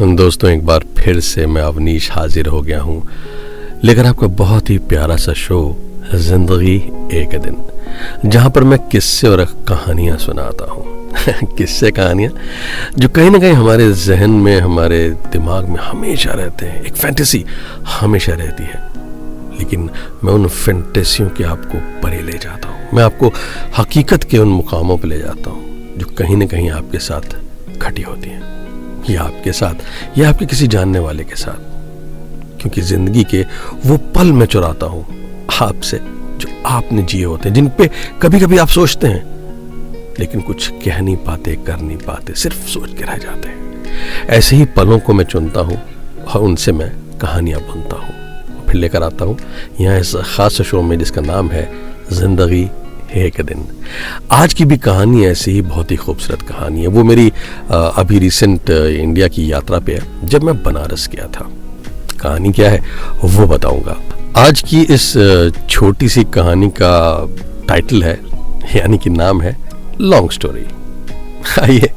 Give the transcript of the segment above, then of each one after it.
दोस्तों, एक बार फिर से मैं अवनीश हाजिर हो गया हूँ लेकर आपका बहुत ही प्यारा सा शो जिंदगी एक दिन, जहाँ पर मैं किस्से और कहानियाँ सुनाता हूँ। किस्से कहानियाँ जो कहीं ना कहीं हमारे जहन में, हमारे दिमाग में हमेशा रहते हैं। एक फैंटेसी हमेशा रहती है, लेकिन मैं उन फैंटेसियों के आपको परे ले जाता हूँ। मैं आपको हकीकत के उन मुकामों पर ले जाता हूँ जो कहीं ना कहीं आपके साथ घटी होती हैं, या आपके साथ या आपके किसी जानने वाले के साथ। क्योंकि जिंदगी के वो पल मैं चुराता हूँ आपसे जो आपने जिए होते हैं, जिन पे कभी कभी आप सोचते हैं लेकिन कुछ कह नहीं पाते, कर नहीं पाते, सिर्फ सोच के रह जाते हैं। ऐसे ही पलों को मैं चुनता हूँ और उनसे मैं कहानियां बुनता हूँ, फिर लेकर आता हूँ यहाँ इस खास शो में जिसका नाम है जिंदगी एक दिन। आज की भी कहानी ऐसी ही बहुत ही खूबसूरत कहानी है। वो मेरी अभी रिसेंट इंडिया की यात्रा पे है, जब मैं बनारस गया था। कहानी क्या है वो बताऊंगा। आज की इस छोटी सी कहानी का टाइटल है, यानी कि नाम है लॉन्ग स्टोरी। आइए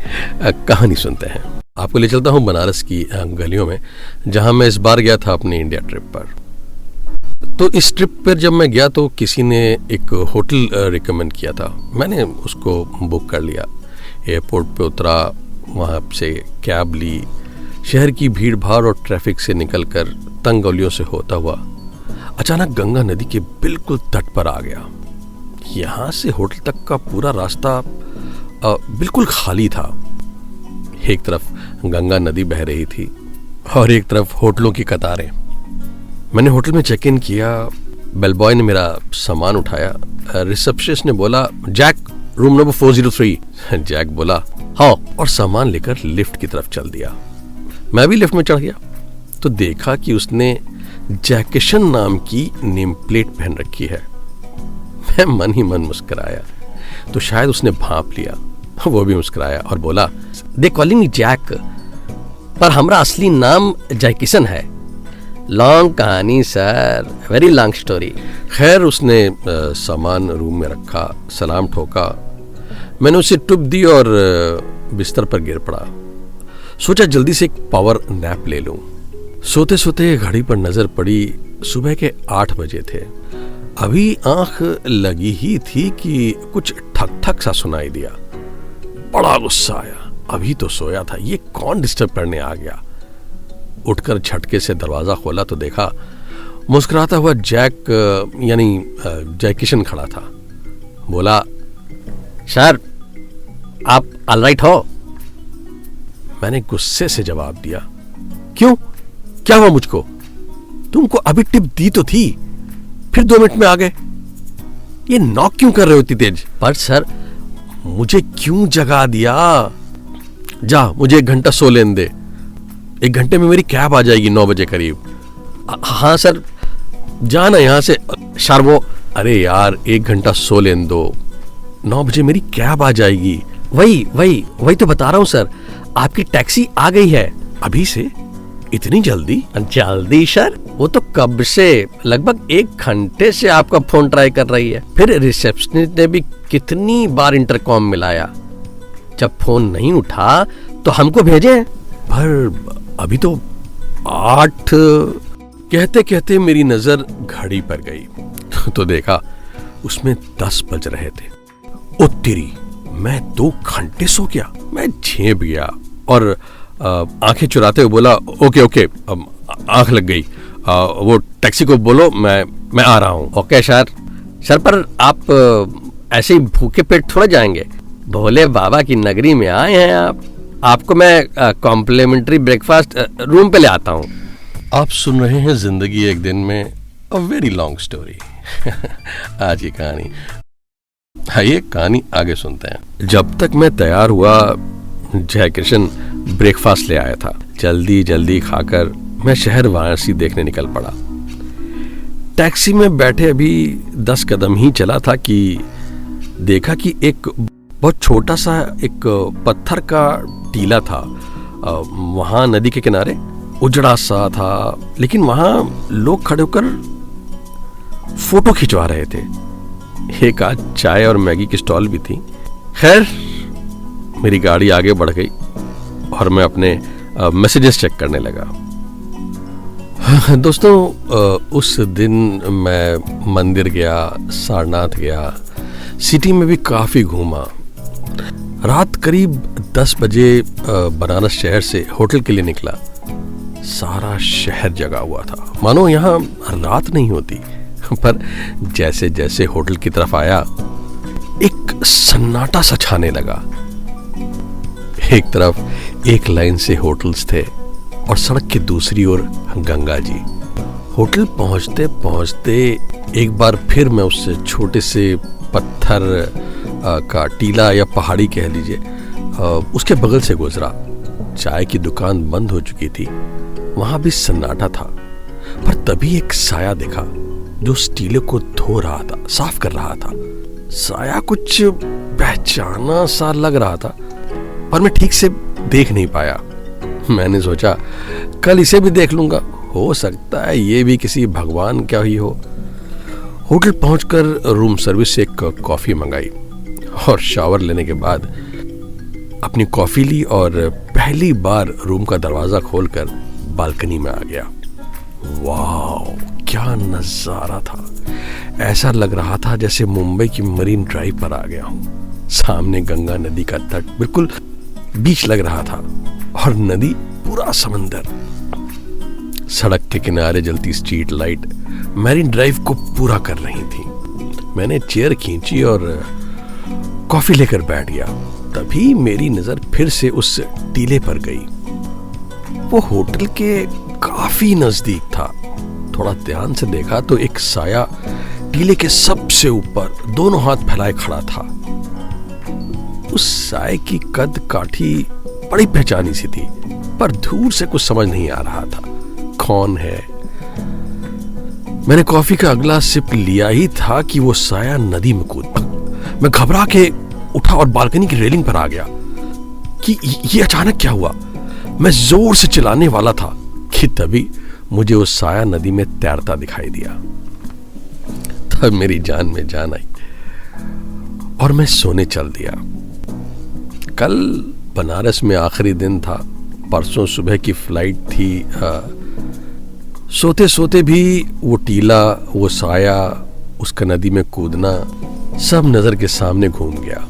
कहानी सुनते हैं। आपको ले चलता हूँ बनारस की गलियों में, जहां मैं इस बार गया था अपनी इंडिया ट्रिप पर। तो इस ट्रिप पर जब मैं गया तो किसी ने एक होटल रिकमेंड किया था। मैंने उसको बुक कर लिया, एयरपोर्ट पे उतरा, वहाँ से कैब ली, शहर की भीड़ भाड़ और ट्रैफिक से निकलकर तंग गलियों से होता हुआ अचानक गंगा नदी के बिल्कुल तट पर आ गया। यहाँ से होटल तक का पूरा रास्ता बिल्कुल खाली था। एक तरफ गंगा नदी बह रही थी और एक तरफ होटलों की कतारें। मैंने होटल में चेक इन किया, बेल बॉय ने मेरा सामान उठाया। रिसेप्शनिस्ट ने बोला, जैक, रूम नंबर 403। जैक बोला हाँ, और सामान लेकर लिफ्ट की तरफ चल दिया। मैं भी लिफ्ट में चढ़ गया तो देखा कि उसने जैकेशन नाम की नेम प्लेट पहन रखी है। मैं मन ही मन मुस्कुराया, तो शायद उसने भांप लिया। वो भी मुस्कुराया और बोला, दे कॉलिंग मी जैक, पर हमारा असली नाम जैकेशन है। लॉन्ग कहानी सर, वेरी लॉन्ग स्टोरी। खैर, उसने सामान रूम में रखा, सलाम ठोका। मैंने उसे टुप दी और बिस्तर पर गिर पड़ा। सोचा जल्दी से एक पावर नैप ले लूं। सोते सोते घड़ी पर नजर पड़ी, सुबह के 8 बजे थे। अभी आंख लगी ही थी कि कुछ ठक ठक सा सुनाई दिया। बड़ा गुस्सा आया, अभी तो सोया था, ये कौन डिस्टर्ब करने आ गया। उठकर झटके से दरवाजा खोला तो देखा मुस्कुराता हुआ जैक यानी जैकेशन खड़ा था। बोला, सर आप ऑलराइट हो? मैंने गुस्से से जवाब दिया, क्यों, क्या हुआ मुझको? तुमको अभी टिप दी तो थी, फिर 2 मिनट में आ गए। ये नॉक क्यों कर रहे हो इतनी तेज? पर सर, मुझे क्यों जगा दिया? जा, मुझे 1 घंटा सो लेने दे। 1 घंटे में मेरी कैब आ जाएगी 9 बजे करीब। हाँ सर, जाना यहाँ से शार्बो। अरे यार, 1 घंटा सो लेने दो, 9 बजे मेरी कैब आ जाएगी। वही तो बता रहा हूँ सर, आपकी टैक्सी आ गई है। अभी से? इतनी जल्दी? जल्दी सर, वो तो कब से, लगभग 1 घंटे से आपका फोन ट्राई कर रही है। फिर रिसेप्शनिस्ट ने भी कितनी बार इंटरकॉम मिलाया, जब फोन नहीं उठा तो हमको भेजे। पर अभी तो 8। कहते कहते मेरी नजर घड़ी पर गई तो देखा उसमें 10 बज रहे थे। ओ तेरी, मैं 2 घंटे सो गया। मैं झेप गया और आंखें चुराते हुए बोला, ओके, आंख लग गई, वो टैक्सी को बोलो मैं आ रहा हूँ। ओके सर, पर आप ऐसे ही भूखे पेट थोड़ा जाएंगे? भोले बाबा की नगरी में आए हैं आप, आपको मैं कॉम्प्लीमेंट्री ब्रेकफास्ट रूम पे ले आता हूँ। आप सुन रहे हैं जिंदगी एक दिन में अ वेरी लॉन्ग स्टोरी। आज की कहानी, आइए कहानी आगे सुनते हैं। जब तक मैं तैयार हुआ, जयकिशन ब्रेकफास्ट ले आया था। जल्दी खाकर मैं शहर वाराणसी देखने निकल पड़ा। टैक्सी में बैठे अभी 10 कदम ही चला था कि देखा कि एक बहुत छोटा सा एक पत्थर का टीला था। वहां नदी के किनारे उजड़ा सा था, लेकिन वहां लोग खड़े होकर फोटो खिंचवा रहे थे। एक आध चाय और मैगी की स्टॉल भी थी। खैर, मेरी गाड़ी आगे बढ़ गई और मैं अपने मैसेजेस चेक करने लगा। दोस्तों, उस दिन मैं मंदिर गया, सारनाथ गया, सिटी में भी काफ़ी घूमा। रात करीब 10 बजे बनारस शहर से होटल के लिए निकला। सारा शहर जगा हुआ था, मानो यहाँ रात नहीं होती। पर जैसे जैसे होटल की तरफ आया, एक सन्नाटा सा छाने लगा। एक तरफ एक लाइन से होटल्स थे और सड़क के दूसरी ओर गंगा जी। होटल पहुंचते पहुंचते एक बार फिर मैं उस छोटे से पत्थर का टीला या पहाड़ी कह लीजिए, उसके बगल से गुजरा। चाय की दुकान बंद हो चुकी थी, वहां भी सन्नाटा था। पर तभी एक साया दिखा जो उस टीले को धो रहा था, साफ कर रहा था। साया कुछ पहचाना सा लग रहा था, पर मैं ठीक से देख नहीं पाया। मैंने सोचा कल इसे भी देख लूंगा, हो सकता है ये भी किसी भगवान क्या ही हो। होटल पहुंचकर रूम सर्विस से एक कॉफी मंगाई और शावर लेने के बाद अपनी कॉफी ली और पहली बार रूम का दरवाजा खोलकर बालकनी में आ गया। वाह, क्या नजारा था! ऐसा लग रहा था जैसे मुंबई की मरीन ड्राइव पर आ गया हूं। सामने गंगा नदी का तट बिल्कुल बीच लग रहा था और नदी पूरा समंदर। सड़क के किनारे जलती स्ट्रीट लाइट मैरीन ड्राइव को पूरा कर रही थी। मैंने चेयर खींची और कॉफी लेकर बैठ गया। तभी मेरी नजर फिर से उस टीले पर गई। वो होटल के काफी नजदीक था। थोड़ा ध्यान से देखा तो एक साया टीले के सबसे ऊपर दोनों हाथ फैलाए खड़ा था। उस साये की कद काठी बड़ी पहचानी सी थी, पर दूर से कुछ समझ नहीं आ रहा था कौन है। मैंने कॉफी का अगला सिप लिया ही था कि वो साया नदी में कूद पड़ा। मैं घबरा के उठा और बालकनी की रेलिंग पर आ गया कि ये अचानक क्या हुआ। मैं जोर से चिल्लाने वाला था कि तभी मुझे वो साया नदी में तैरता दिखाई दिया। तब मेरी जान में जान आई और मैं सोने चल दिया। कल बनारस में आखिरी दिन था, परसों सुबह की फ्लाइट थी। सोते सोते भी वो टीला, वो साया, उसका नदी में कूदना सब नजर के सामने घूम गया।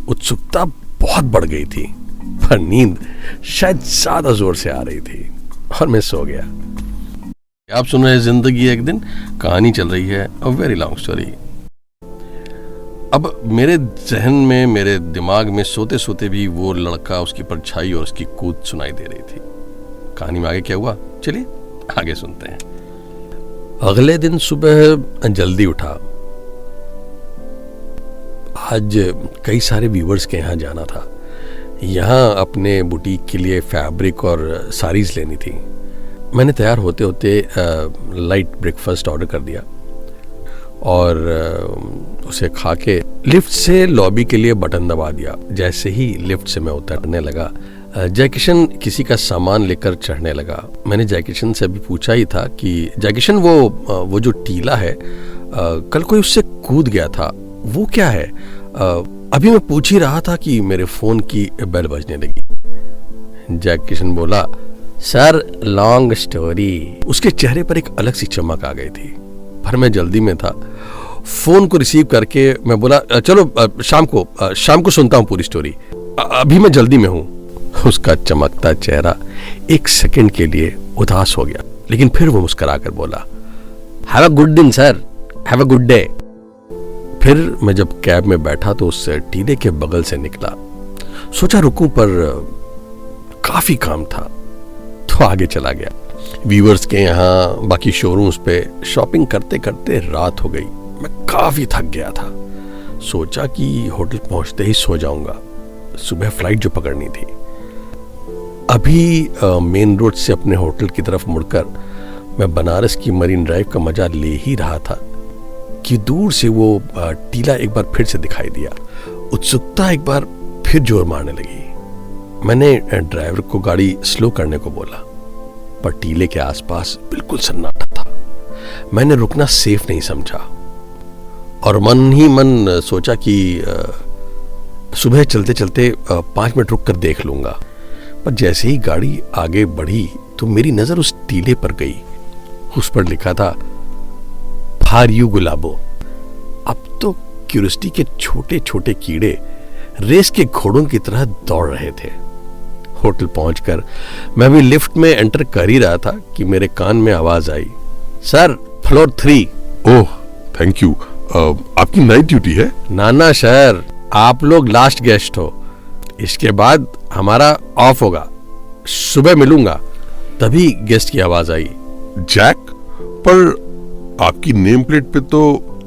उत्सुकता बहुत बढ़ गई थी, पर नींद शायद ज्यादा जोर से आ रही थी और मैं सो गया। आप सुन रहे हैं जिंदगी एक दिन, कहानी चल रही है अ वेरी लॉन्ग स्टोरी। अब मेरे जहन में, मेरे दिमाग में सोते सोते भी वो लड़का, उसकी परछाई और उसकी कूद सुनाई दे रही थी। कहानी में आगे क्या हुआ, चलिए आगे सुनते हैं। अगले दिन सुबह जल्दी उठा। आज कई सारे व्यूवर्स के यहाँ जाना था। यहाँ अपने बुटीक के लिए फैब्रिक और साड़ीज लेनी थी। मैंने तैयार होते होते लाइट ब्रेकफास्ट ऑर्डर कर दिया और उसे खा के लिफ्ट से लॉबी के लिए बटन दबा दिया। जैसे ही लिफ्ट से मैं उतरने लगा, जयकिशन किसी का सामान लेकर चढ़ने लगा। मैंने जयकिशन से अभी पूछा ही था कि जयकिशन वो जो टीला है, कल कोई उससे कूद गया था, वो क्या है? अभी मैं पूछ ही रहा था कि मेरे फोन की बेल बजने लगी। जयकिशन बोला, सर लॉन्ग स्टोरी। उसके चेहरे पर एक अलग सी चमक आ गई थी, पर मैं जल्दी में था। फोन को रिसीव करके मैं बोला, चलो शाम को सुनता हूँ पूरी स्टोरी, अभी मैं जल्दी में हूँ। उसका चमकता चेहरा एक सेकंड के लिए उदास हो गया, लेकिन फिर वो मुस्कुराकर बोला, हैव अ गुड दिन sir, have a good day. फिर मैं जब कैब में बैठा तो उस टीले के बगल से निकला। सोचा रुकूं, पर काफी काम था तो आगे चला गया। व्यूअर्स के यहाँ, बाकी शोरूम्स पे शॉपिंग करते करते रात हो गई। मैं काफी थक गया था। सोचा कि होटल पहुंचते ही सो जाऊंगा, सुबह फ्लाइट जो पकड़नी थी। अभी मेन रोड से अपने होटल की तरफ मुड़कर मैं बनारस की मरीन ड्राइव का मजा ले ही रहा था कि दूर से वो टीला एक बार फिर से दिखाई दिया। उत्सुकता एक बार फिर जोर मारने लगी। मैंने ड्राइवर को गाड़ी स्लो करने को बोला, पर टीले के आसपास बिल्कुल सन्नाटा था। मैंने रुकना सेफ नहीं समझा और मन ही मन सोचा कि सुबह चलते चलते 5 मिनट रुक कर देख लूंगा। पर जैसे ही गाड़ी आगे बढ़ी तो मेरी नजर उस टीले पर गई। उस पर लिखा था फार यू गुलाबो। अब तो क्यूरियोसिटी के छोटे छोटे कीड़े रेस के घोड़ों की तरह दौड़ रहे थे। होटल पहुंचकर मैं भी लिफ्ट में एंटर कर ही रहा था कि मेरे कान में आवाज आई, sir floor 3। Oh thank you. आपकी नाइट ड्यूटी है? नाना सर, आप लोग लास्ट गेस्ट हो, इसके बाद हमारा ऑफ होगा, सुबह मिलूंगा। तभी गेस्ट की आवाज आई, जैक? पर आपकी नेम प्लेट पे तो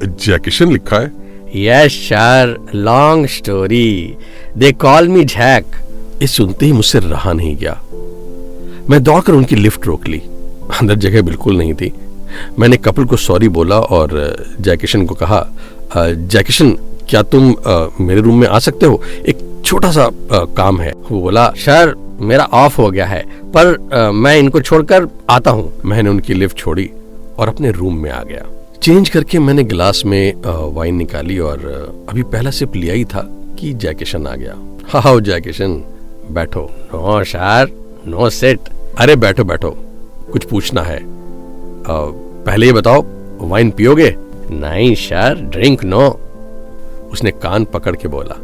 जैकेशन लिखा है। Yes sir, long story, they call me Jack. इस सुनते ही मुझसे रहा नहीं गया। मैं दौड़कर उनकी लिफ्ट रोक ली। अंदर जगह बिल्कुल नहीं थी। मैंने कपल को सॉरी बोला और जैकेशन को कहा, जैकेशन क्या तुम मेरे रूम में आ सकते हो, एक छोटा सा काम है। वो बोला, सर मेरा ऑफ हो गया है, पर मैं इनको छोड़कर आता हूँ। मैंने उनकी लिफ्ट छोड़ी और अपने रूम में आ गया। चेंज करके मैंने गिलास में वाइन निकाली और अभी पहला सिप लिया ही था कि जैकेशन आ गया। हाउ जैकेशन, बैठो। No sir, no set. अरे बैठो बैठो, कुछ पूछना है। पहले ये बताओ, वाइन पियोगे? नहीं सर, ड्रिंक नो। उसने कान पकड़ के बोला,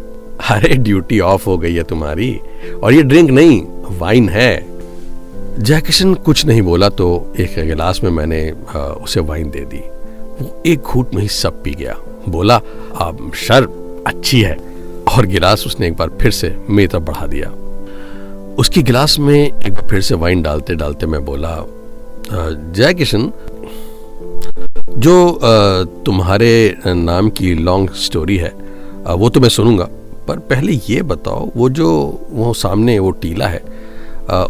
अरे ड्यूटी ऑफ हो गई है तुम्हारी, और ये ड्रिंक नहीं वाइन है। जैकेशन कुछ नहीं बोला तो एक गिलास में मैंने उसे वाइन दे दी। वो एक घूंट में ही सब पी गया। बोला, सर अच्छी है, और गिलास उसने एक बार फिर से मेरी तरफ बढ़ा दिया। उसकी गिलास में एक बार फिर से वाइन डालते डालते मैं बोला, जैकेशन, जो तुम्हारे नाम की लॉन्ग स्टोरी है वो तो मैं सुनूंगा, पर पहले ये बताओ, वो सामने वो टीला है,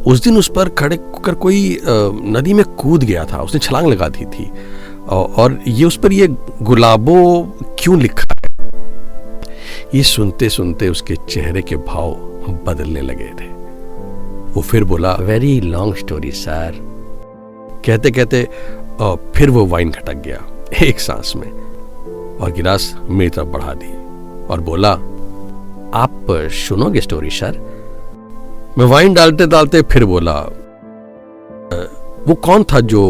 उस दिन उस पर खड़े होकर कोई नदी में कूद गया था, उसने छलांग लगा दी थी, और ये उस पर ये गुलाबो क्यों लिखा है? ये सुनते सुनते उसके चेहरे के भाव बदलने लगे थे। वो फिर बोला, वेरी लॉन्ग स्टोरी सर। कहते कहते फिर वो वाइन खटक गया एक सांस में, और गिलास मेरी तरफ बढ़ा दी और बोला, आप सुनोगे स्टोरी सर? मैं वाइन डालते डालते फिर बोला, वो कौन था जो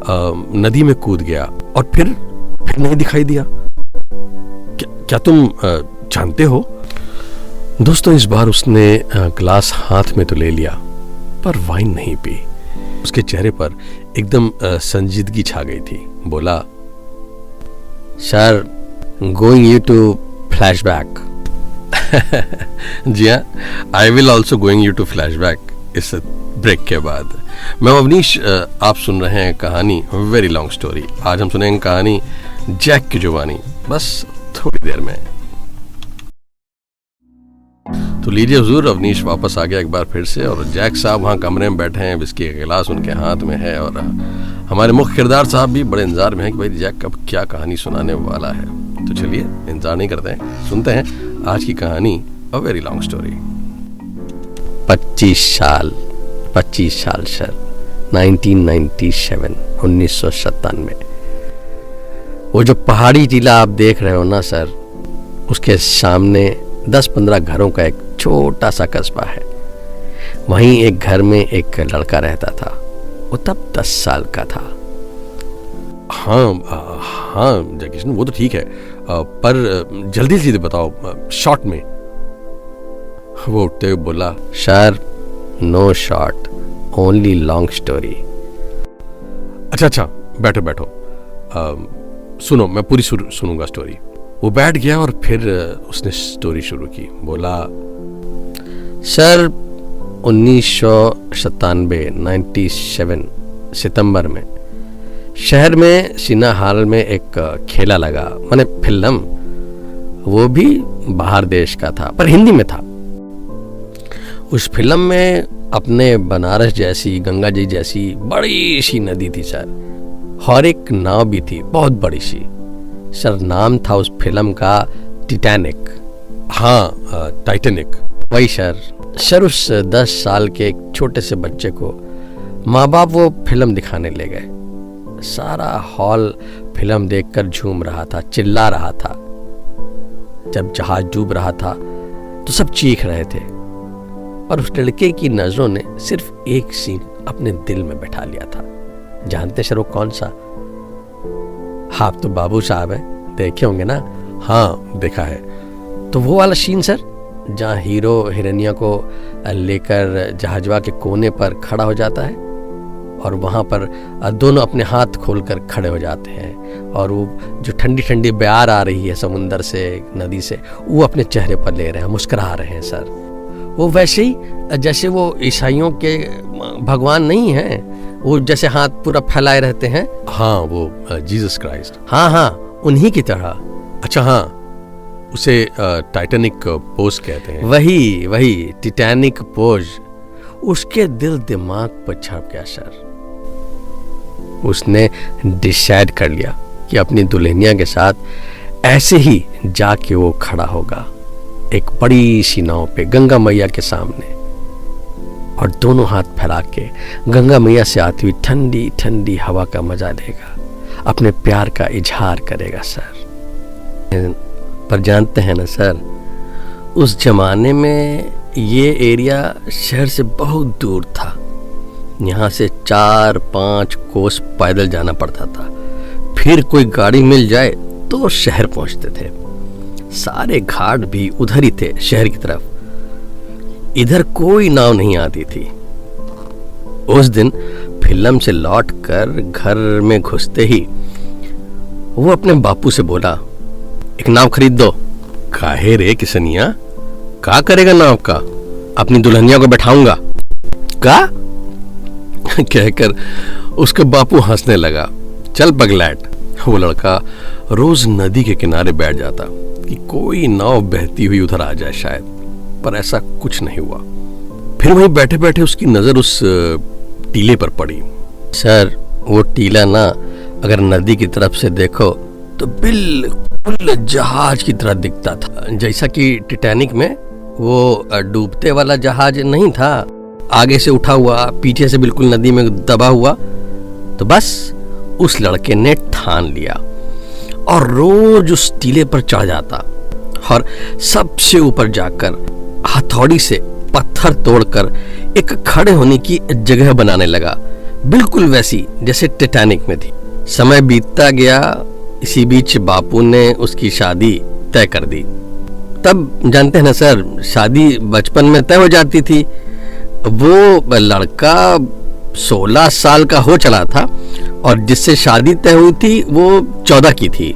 नदी में कूद गया और फिर नहीं दिखाई दिया? क्या तुम जानते हो? दोस्तों, इस बार उसने गिलास हाथ में तो ले लिया, पर वाइन नहीं पी। उसके चेहरे पर एकदम संजीदगी छा गई थी। बोला, sir going you to flashback. जी हाँ, I will also going you to flashback इस ब्रेक के बाद। मैं अवनीश, आप सुन रहे हैं कहानी वेरी लॉन्ग स्टोरी। आज हम सुनेंगे कहानी जैक की जुबानी, बस थोड़ी देर में। तो लीजिए हुजूर, अवनीश वापस आ गया एक बार फिर से, और जैक साहब वहाँ कमरे में बैठे हैं, विस्की का गिलास उनके हाथ में है, और हमारे मुख्य किरदार साहब भी बड़े इंतजार में हैं कि भाई जैक अब क्या कहानी सुनाने वाला है। तो चलिए इंतजार नहीं करते हैं, सुनते हैं आज की कहानी अ वेरी लॉन्ग स्टोरी। 25 साल सर, 1997, 1997। वो जो पहाड़ी टीला आप देख रहे हो ना सर, उसके सामने 10-15 घरों का एक छोटा सा कस्बा है। वहीं एक घर में एक लड़का रहता था। वो तब 10 साल का था। हाँ जैकेशन, वो तो ठीक है, पर जल्दी जल्दी बताओ, शॉर्ट में। वो उठते हुए बोला, sir no short, only long story. अच्छा, बैठो बैठो, सुनो, मैं पूरी सुनूंगा स्टोरी। वो बैठ गया और फिर उसने स्टोरी शुरू की। बोला, सर 1997 97 सितंबर में शहर में सिन्हा हॉल में एक खेला लगा, माने फिल्म, वो भी बाहर देश का था पर हिंदी में था। उस फिल्म में अपने बनारस जैसी, गंगा जी जैसी बड़ी सी नदी थी सर, और एक नाव भी थी बहुत बड़ी सी सर। नाम था उस फिल्म का टाइटैनिक। हाँ टाइटैनिक, वही सर। उस 10 साल के एक छोटे से बच्चे को माँ बाप वो फिल्म दिखाने ले गए। सारा हॉल फिल्म देखकर झूम रहा था, चिल्ला रहा था। जब जहाज डूब रहा था तो सब चीख रहे थे। और उस लड़के की नजरों ने सिर्फ एक सीन अपने दिल में बैठा लिया था। जानते सर वो कौन सा? आप तो बाबू साहब हैं, देखे होंगे ना? हाँ देखा है। तो वो वाला सीन सर, जहाँ हीरो हिरनिया को लेकर जहाजवा के कोने पर खड़ा हो जाता है और वहाँ पर दोनों अपने हाथ खोलकर खड़े हो जाते हैं और वो जो ठंडी ठंडी बयार आ रही है समुंदर से, नदी से, वो अपने चेहरे पर ले रहे हैं, मुस्कुरा रहे हैं सर। वो वैसे ही जैसे वो ईसाइयों के भगवान नहीं हैं, वो जैसे हाथ पूरा फैलाए रहते हैं। हाँ, वो जीसस क्राइस्ट। हाँ हाँ, उन्हीं की तरह। अच्छा हाँ, उसे टाइटैनिक पोज कहते हैं। वही टाइटैनिक पोज उसके दिल दिमाग पर छप गया सर। उसने डिसाइड कर लिया कि अपनी दुल्हनिया के साथ ऐसे ही जाके वो खड़ा होगा एक बड़ी सी नाव पे गंगा मैया के सामने, और दोनों हाथ फैला के गंगा मैया से आती हुई ठंडी ठंडी हवा का मजा लेगा, अपने प्यार का इजहार करेगा सर। पर जानते हैं ना सर, उस जमाने में ये एरिया शहर से बहुत दूर था। यहाँ से 4-5 कोस पैदल जाना पड़ता था, फिर कोई गाड़ी मिल जाए तो शहर पहुंचते थे। सारे घाट भी उधर ही थे शहर की तरफ, इधर कोई नाव नहीं आती थी। उस दिन फिल्म से लौटकर घर में घुसते ही वो अपने बापू से बोला, एक नाव खरीद दो। काहे रे किसनिया? का करेगा नाव का? अपनी दुल्हनिया को बैठाऊंगा। का? कहकर उसका बापू हंसने लगा। चल पगलैट। वो लड़का रोज नदी के किनारे बैठ जाता कि कोई नाव बहती हुई उधर आ जाए शायद, पर ऐसा कुछ नहीं हुआ। फिर वहीं बैठे बैठे उसकी नजर उस टीले पर पड़ी। सर वो टीला ना, अगर नदी की तरफ से देखो तो बिल्कुल जहाज की तरह दिखता था। जैसा कि टाइटैनिक में वो डूबते वाला जहाज नहीं था, आगे से उठा हुआ, पीछे से बिल्कुल नदी में दबा हुआ। तो बस उस लड़के ने ठान लिया और रोज उस टीले पर चढ़ जाता और सबसे ऊपर जाकर हथौड़ी से पत्थर तोड़कर एक खड़े होने की जगह बनाने लगा, बिल्कुल वैसी जैसे टाइटैनिक में थी। समय बीतता गया, इसी बीच बापू ने उसकी शादी तय कर दी। तब जानते हैं ना सर, शादी बचपन में तय हो जाती थी। वो लड़का 16 साल का हो चला था और जिससे शादी तय हुई थी वो 14 की थी।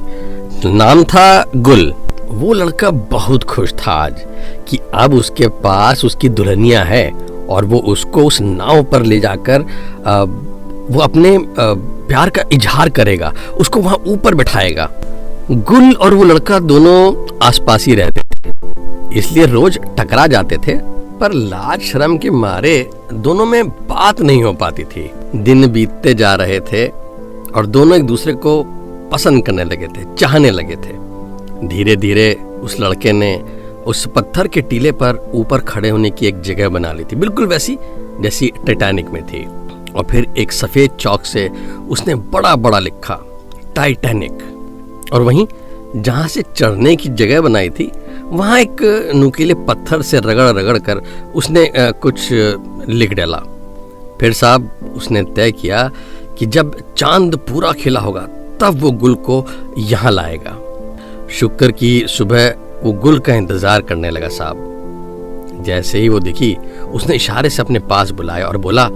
नाम था गुल। वो लड़का बहुत खुश था आज कि अब उसके पास उसकी दुल्हनिया है और वो उसको उस नाव पर ले जाकर वो अपने प्यार का इजहार करेगा, उसको वहां ऊपर बैठाएगा। गुल और वो लड़का दोनों आसपास ही रहते थे, इसलिए रोज टकरा जाते थे, पर लाज शर्म के मारे दोनों में बात नहीं हो पाती थी। दिन बीतते जा रहे थे और दोनों एक दूसरे को पसंद करने लगे थे, चाहने लगे थे। धीरे धीरे उस लड़के ने उस पत्थर के टीले पर ऊपर खड़े होने की एक जगह बना ली थी, बिल्कुल वैसी जैसी टाइटैनिक में थी। और फिर एक सफेद चौक से उसने बड़ा बड़ा लिखा टाइटैनिक। और वहीं जहां से चढ़ने की जगह बनाई थी वहां एक नुकीले पत्थर से रगड़ रगड़ कर उसने कुछ लिख डाला। फिर साहब उसने तय किया कि जब चांद पूरा खिला होगा तब वो गुल को यहाँ लाएगा। शुक्र की सुबह वो गुल का इंतजार करने लगा साहब। जैसे ही वो दिखी उसने इशारे से अपने पास बुलाया और बोला,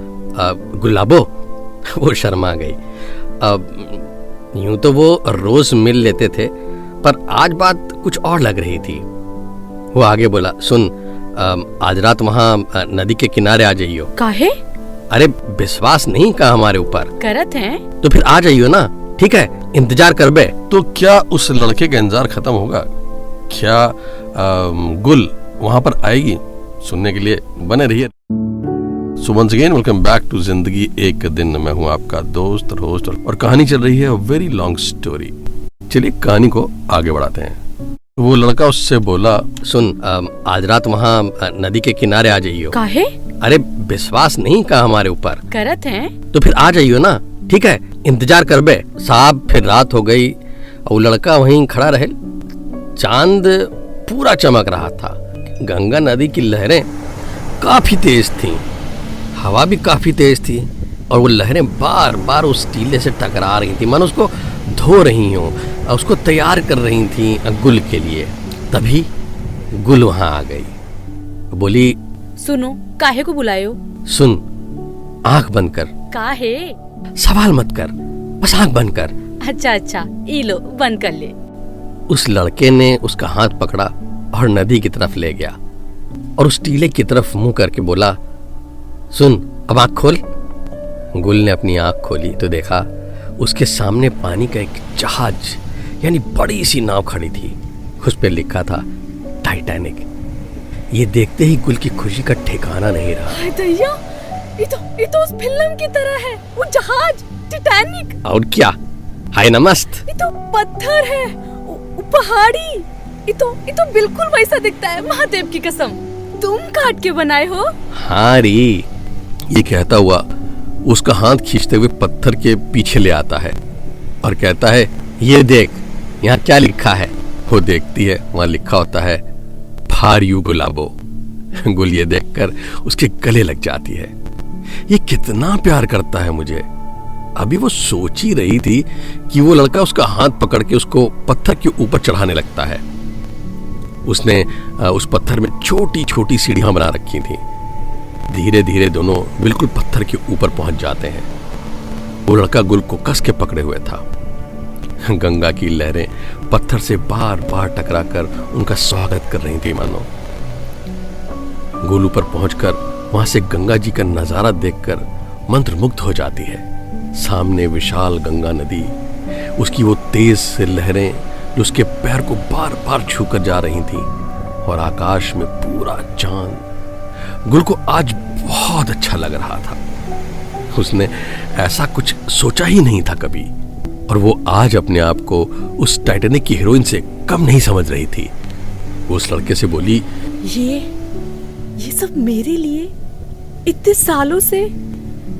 गुलाबो। वो शर्मा गई। यूं तो वो रोज मिल लेते थे, पर आज बात कुछ और लग रही थी। वो आगे बोला, सुन, आज रात वहाँ नदी के किनारे आ जाइयो। काहे? अरे विश्वास नहीं का हमारे ऊपर करत हैं? तो फिर आ जाइयो ना, ठीक है? इंतजार कर बे। तो क्या उस लड़के का इंतजार खत्म होगा? क्या गुल वहां पर आएगी? सुनने के लिए बने रहिए। So once again welcome back to जिंदगी एक दिन। मैं हूं आपका दोस्त होस्ट और कहानी चल रही है वेरी लॉन्ग स्टोरी। चलिए कहानी को आगे बढ़ाते हैं। वो लड़का उससे बोला, सुन, आज रात वहाँ नदी के किनारे आ जाइयो। काहे? अरे विश्वास नहीं का हमारे ऊपर करत हैं? तो फिर आ जाइयो ना, ठीक है? इंतजार कर बे। साहब फिर रात हो गई और वो लड़का वहीं खड़ा रहे। चांद पूरा चमक रहा था, गंगा नदी की लहरें काफी तेज थी, हवा भी काफी तेज थी और वो लहरें बार बार उस टीले से टकरा रही थी, मानो उसको धो रही हों, उसको तैयार कर रही थी गुल के लिए। तभी गुल वहां आ गई, बोली, सुनो, काहे को बुलाए हो? सुन, आंख बंद कर। काहे? सवाल मत कर, बस आंख बंद कर। अच्छा अच्छा, ई लो, बंद कर ले। उस लड़के ने उसका हाथ पकड़ा और नदी की तरफ ले गया और उस टीले की तरफ मुंह करके बोला, सुन, अब आंख खोल। गुल ने अपनी आंख खोली तो देखा उसके सामने पानी का एक जहाज यानी बड़ी सी नाव खड़ी थी। उस पर लिखा था टाइटैनिक। ये देखते ही गुल की खुशी का ठिकाना नहीं रहा। हाय दैया, ये तो उस फिल्म की तरह है, वो जहाज टाइटैनिक। और क्या, हाय ना मस्त। ये तो पत्थर है, पहाड़ी। ये तो बिल्कुल वैसा दिखता है, महादेव की कसम। तुम काट के बनाए हो? हाँ री। ये कहता हुआ उसका हाथ खींचते हुए पत्थर के पीछे ले आता है और कहता है, ये देख, यहाँ क्या लिखा है। वो देखती है, वहां लिखा होता है, फॉर यू गुलाबो। गुल ये देखकर उसके गले लग जाती है। ये कितना प्यार करता है मुझे। अभी वो सोच ही रही थी कि वो लड़का उसका हाथ पकड़ के उसको पत्थर के ऊपर चढ़ाने लगता है। उसने उस पत्थर में छोटी छोटी सीढ़ियां बना रखी थी। धीरे धीरे दोनों बिल्कुल पत्थर के ऊपर पहुंच जाते हैं। वो लड़का गुल को कस के पकड़े हुए था। गंगा की लहरें पत्थर से बार बार टकराकर उनका स्वागत कर रही थी मानो। गुल ऊपर पहुंचकर वहां से गंगा जी का नजारा देखकर मंत्रमुग्ध हो जाती है। सामने विशाल गंगा नदी, उसकी वो तेज से लहरें जो उसके पैर को बार बार छूकर जा रही थी, और आकाश में पूरा चांद। गुल को आज बहुत अच्छा लग रहा था। उसने ऐसा कुछ सोचा ही नहीं था कभी, और वो आज अपने आप को उस टाइटैनिक की हीरोइन से कम नहीं समझ रही थी। वो उस लड़के से बोली, ये सब मेरे लिए? इतने सालों से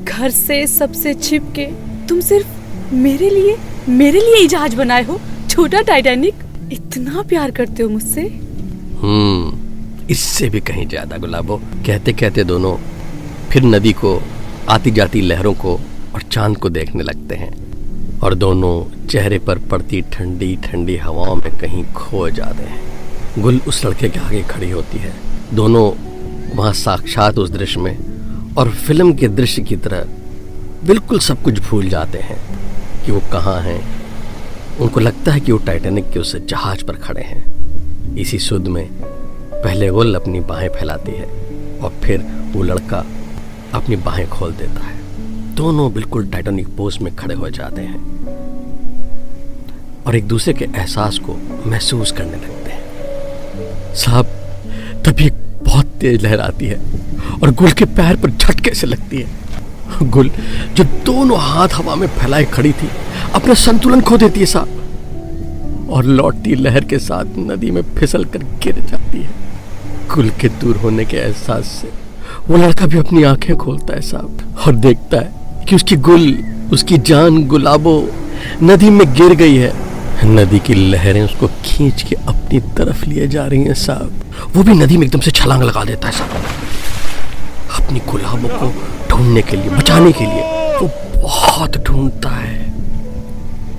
घर से सबसे छिप के तुम सिर्फ मेरे लिए ही जहाज बनाए हो, छोटा टाइटैनिक। इतना प्यार करते हो मुझसे? इससे भी कहीं ज्यादा गुलाबो। कहते कहते दोनों फिर नदी को, आती जाती लहरों को और चांद को देखने लगते हैं, और दोनों चेहरे पर पड़ती ठंडी ठंडी हवाओं में कहीं खो जाते हैं। गुल उस लड़के के आगे खड़ी होती है। दोनों वहां साक्षात उस दृश्य में और फिल्म के दृश्य की तरह बिल्कुल सब कुछ भूल जाते हैं कि वो कहाँ हैं। उनको लगता है कि वो टाइटैनिक के उस जहाज पर खड़े हैं। इसी सुध में पहले गुल अपनी बाहें फैलाती है और फिर वो लड़का अपनी बाहें खोल देता है। दोनों बिल्कुल टाइटैनिक पोज में खड़े हो जाते हैं और एक दूसरे के एहसास को महसूस करने लगते हैं। साहब, तभी एक बहुत तेज लहर आती है और गुल के पैर पर झटके से लगती है। गुल, जो दोनों हाथ हवा में फैलाए खड़ी थी, अपना संतुलन खो देती है साहब, और लौटती लहर के साथ नदी में फिसल कर गिर जाती है। गुल के दूर होने के एहसास से वो लड़का भी अपनी आंखें खोलता है साहब, और देखता है कि उसकी गुल, उसकी जान गुलाबो नदी में गिर गई है। नदी की लहरें उसको खींच के अपनी तरफ लिए जा रही हैं साहब। वो भी नदी में एकदम से छलांग लगा देता है साहब, अपनी गुलाबो को ढूंढने के लिए, बचाने के लिए। वो बहुत ढूंढता है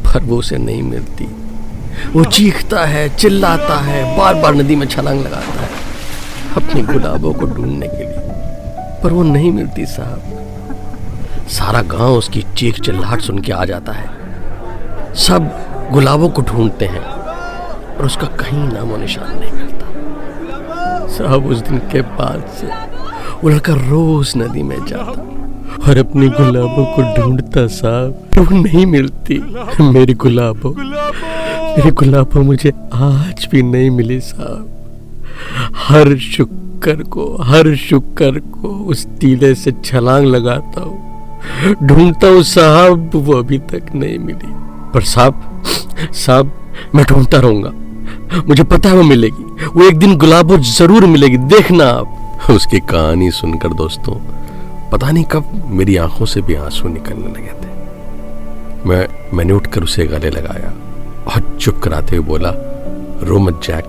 पर वो उसे नहीं मिलती। वो चीखता है, चिल्लाता है, बार बार नदी में छलांग लगाता है अपनी गुलाबो को ढूंढने के लिए, पर वो नहीं मिलती साहब। सारा गांव उसकी चीख चिल्लाहट सुन के आ जाता है। सब गुलाबों को ढूंढते हैं और उसका कहीं नामो निशान नहीं मिलता साहब। उस दिन के बाद से वो लड़का रोज नदी में जाता और अपनी गुलाबों को ढूंढता साहब, वो नहीं मिलती। मेरी गुलाबो मुझे आज भी नहीं मिली साहब। हर शुक्र को उस टीले से छलांग लगाता हूँ, ढूंढता हूँ साहब, वो अभी तक नहीं मिली। पर साहब, मैं ढूंढता रहूंगा। मुझे पता है वो मिलेगी, वो एक दिन गुलाबो जरूर मिलेगी, देखना आप। उसकी कहानी सुनकर दोस्तों, पता नहीं कब मेरी आंखों से भी आंसू निकलने लगे थे। मैंने उठकर उसे गले लगाया और चुप कराते हुए बोला, रो मत जैक,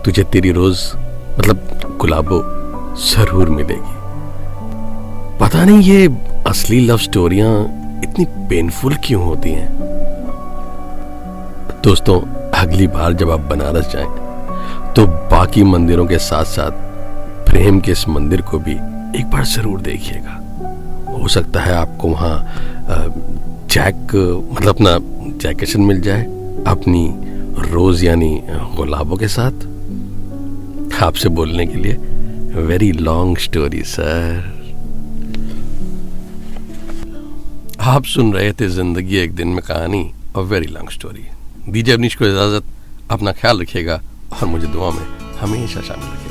तुझे तेरी रोज, मतलब गुलाबो, जरूर मिलेगी। पता नहीं ये असली लव स्टोरियां इतनी पेनफुल क्यों होती हैं। दोस्तों, अगली बार जब आप बनारस जाएं तो बाकी मंदिरों के साथ साथ प्रेम के इस मंदिर को भी एक बार जरूर देखिएगा। हो सकता है आपको वहां मतलब अपना जैकेशन मिल जाए अपनी रोज यानी गुलाबों के साथ। आपसे बोलने के लिए वेरी लॉन्ग स्टोरी सर। आप सुन रहे थे जिंदगी एक दिन में कहानी और वेरी लॉन्ग स्टोरी। दीजिए अवनीश को इजाजत। अपना ख्याल रखिएगा और मुझे दुआ में हमेशा शामिल रखिएगा।